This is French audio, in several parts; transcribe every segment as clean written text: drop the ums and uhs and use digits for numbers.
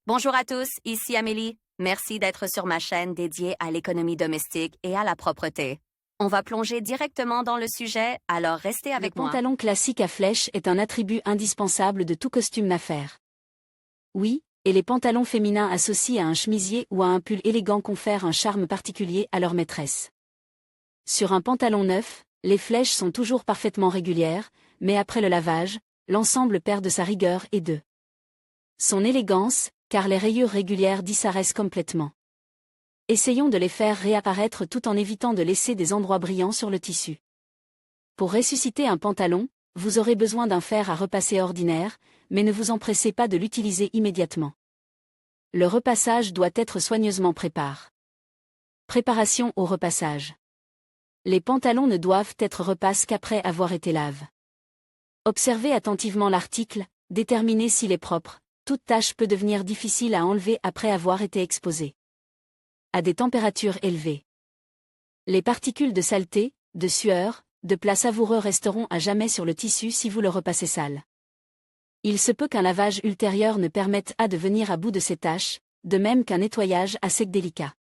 Bonjour à tous, ici Amélie. Merci d'être sur ma chaîne dédiée à l'économie domestique et à la propreté. On va plonger directement dans le sujet, alors restez avec moi. Le pantalon classique à flèches est un attribut indispensable de tout costume d'affaires. Oui, et les pantalons féminins associés à un chemisier ou à un pull élégant confèrent un charme particulier à leur maîtresse. Sur un pantalon neuf, les flèches sont toujours parfaitement régulières, mais après le lavage, l'ensemble perd de sa rigueur et de son élégance, car les rayures régulières disparaissent complètement. Essayons de les faire réapparaître tout en évitant de laisser des endroits brillants sur le tissu. Pour ressusciter un pantalon, vous aurez besoin d'un fer à repasser ordinaire, mais ne vous empressez pas de l'utiliser immédiatement. Le repassage doit être soigneusement préparé. Préparation au repassage. Les pantalons ne doivent être repassés qu'après avoir été lavés. Observez attentivement l'article, déterminez s'il est propre. Toute tâche peut devenir difficile à enlever après avoir été exposée à des températures élevées. Les particules de saleté, de sueur, de plats savoureux resteront à jamais sur le tissu si vous le repassez sale. Il se peut qu'un lavage ultérieur ne permette pas de venir à bout de ces tâches, de même qu'un nettoyage à sec délicat.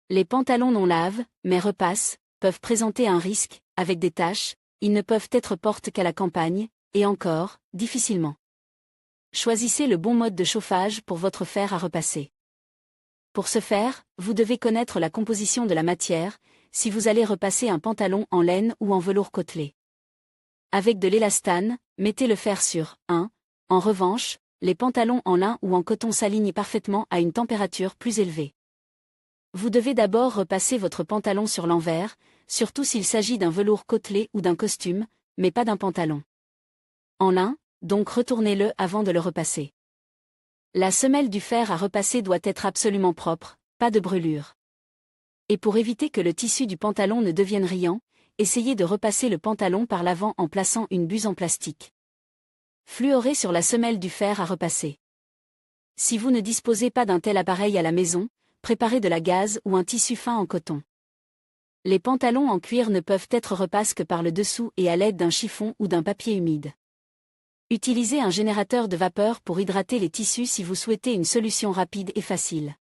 Les pantalons non laves, mais repassent, peuvent présenter un risque, avec des taches, ils ne peuvent être portés qu'à la campagne, et encore, difficilement. Choisissez le bon mode de chauffage pour votre fer à repasser. Pour ce faire, vous devez connaître la composition de la matière, si vous allez repasser un pantalon en laine ou en velours côtelé. Avec de l'élastane, mettez le fer sur 1. En revanche, les pantalons en lin ou en coton s'alignent parfaitement à une température plus élevée. Vous devez d'abord repasser votre pantalon sur l'envers, surtout s'il s'agit d'un velours côtelé ou d'un costume, mais pas d'un pantalon en lin, donc retournez-le avant de le repasser. La semelle du fer à repasser doit être absolument propre, pas de brûlure. Et pour éviter que le tissu du pantalon ne devienne riant, essayez de repasser le pantalon par l'avant en plaçant une buse en plastique fluorée sur la semelle du fer à repasser. Si vous ne disposez pas d'un tel appareil à la maison, préparez de la gaze ou un tissu fin en coton. Les pantalons en cuir ne peuvent être repassés que par le dessous et à l'aide d'un chiffon ou d'un papier humide. Utilisez un générateur de vapeur pour hydrater les tissus si vous souhaitez une solution rapide et facile.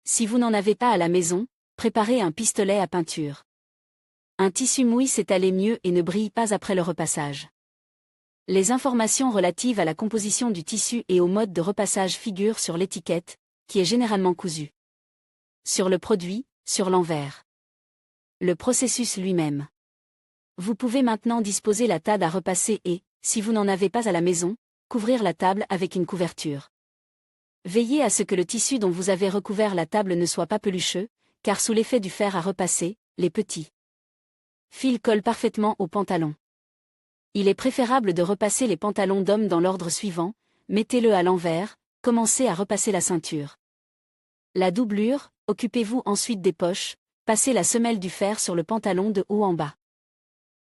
Si vous n'en avez pas à la maison, préparez un pistolet à peinture. Un tissu mouille s'étale mieux et ne brille pas après le repassage. Les informations relatives à la composition du tissu et au mode de repassage figurent sur l'étiquette, qui est généralement cousue sur le produit, sur l'envers. Le processus lui-même. Vous pouvez maintenant disposer la table à repasser et, si vous n'en avez pas à la maison, couvrir la table avec une couverture. Veillez à ce que le tissu dont vous avez recouvert la table ne soit pas pelucheux, car sous l'effet du fer à repasser, les petits fils collent parfaitement au pantalon. Il est préférable de repasser les pantalons d'homme dans l'ordre suivant, mettez-le à l'envers, commencez à repasser la ceinture. La doublure, occupez-vous ensuite des poches, passez la semelle du fer sur le pantalon de haut en bas.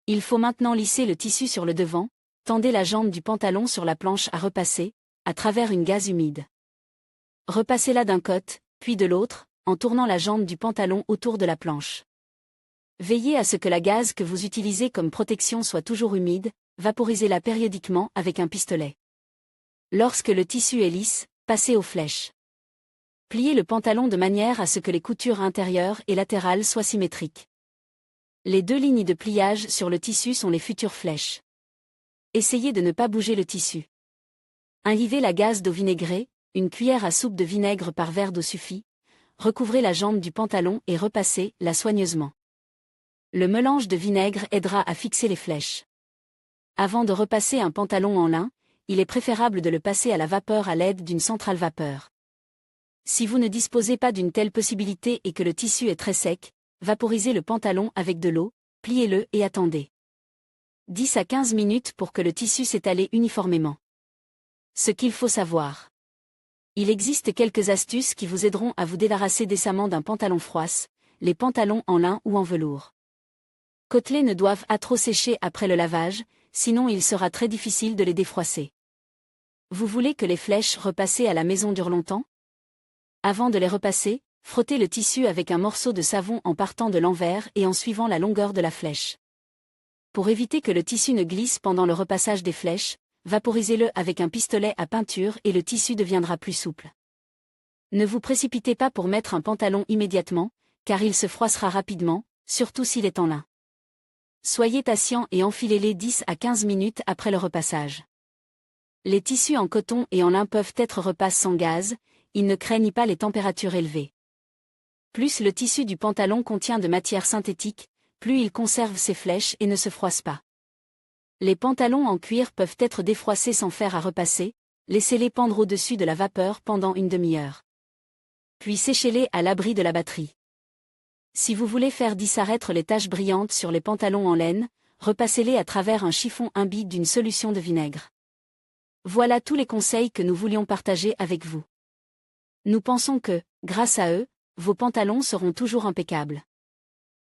Il faut maintenant lisser le tissu sur le devant, tendez la jambe du pantalon sur la planche à repasser, à travers une gaze humide. Repassez-la d'un côté, puis de l'autre, en tournant la jambe du pantalon autour de la planche. Veillez à ce que la gaze que vous utilisez comme protection soit toujours humide, vaporisez-la périodiquement avec un pistolet. Lorsque le tissu est lisse, passez aux flèches. Pliez le pantalon de manière à ce que les coutures intérieures et latérales soient symétriques. Les deux lignes de pliage sur le tissu sont les futures flèches. Essayez de ne pas bouger le tissu. Imbibez la gaze d'eau vinaigrée, une cuillère à soupe de vinaigre par verre d'eau suffit. Recouvrez la jambe du pantalon et repassez-la soigneusement. Le mélange de vinaigre aidera à fixer les flèches. Avant de repasser un pantalon en lin, il est préférable de le passer à la vapeur à l'aide d'une centrale vapeur. Si vous ne disposez pas d'une telle possibilité et que le tissu est très sec, vaporisez le pantalon avec de l'eau, pliez-le et attendez 10 à 15 minutes pour que le tissu s'étale uniformément. Ce qu'il faut savoir. Il existe quelques astuces qui vous aideront à vous débarrasser décemment d'un pantalon froisse, les pantalons en lin ou en velours côtelés ne doivent pas trop sécher après le lavage, sinon il sera très difficile de les défroisser. Vous voulez que les flèches repassées à la maison durent longtemps? Avant de les repasser, frottez le tissu avec un morceau de savon en partant de l'envers et en suivant la longueur de la flèche. Pour éviter que le tissu ne glisse pendant le repassage des flèches, vaporisez-le avec un pistolet à peinture et le tissu deviendra plus souple. Ne vous précipitez pas pour mettre un pantalon immédiatement, car il se froissera rapidement, surtout s'il est en lin. Soyez patient et enfilez-les 10 à 15 minutes après le repassage. Les tissus en coton et en lin peuvent être repassés sans gaz, ils ne craignent pas les températures élevées. Plus le tissu du pantalon contient de matière synthétique, plus il conserve ses flèches et ne se froisse pas. Les pantalons en cuir peuvent être défroissés sans faire à repasser, laissez-les pendre au-dessus de la vapeur pendant une demi-heure. Puis séchez-les à l'abri de la batterie. Si vous voulez faire disparaître les taches brillantes sur les pantalons en laine, repassez-les à travers un chiffon imbibe d'une solution de vinaigre. Voilà tous les conseils que nous voulions partager avec vous. Nous pensons que, grâce à eux, vos pantalons seront toujours impeccables.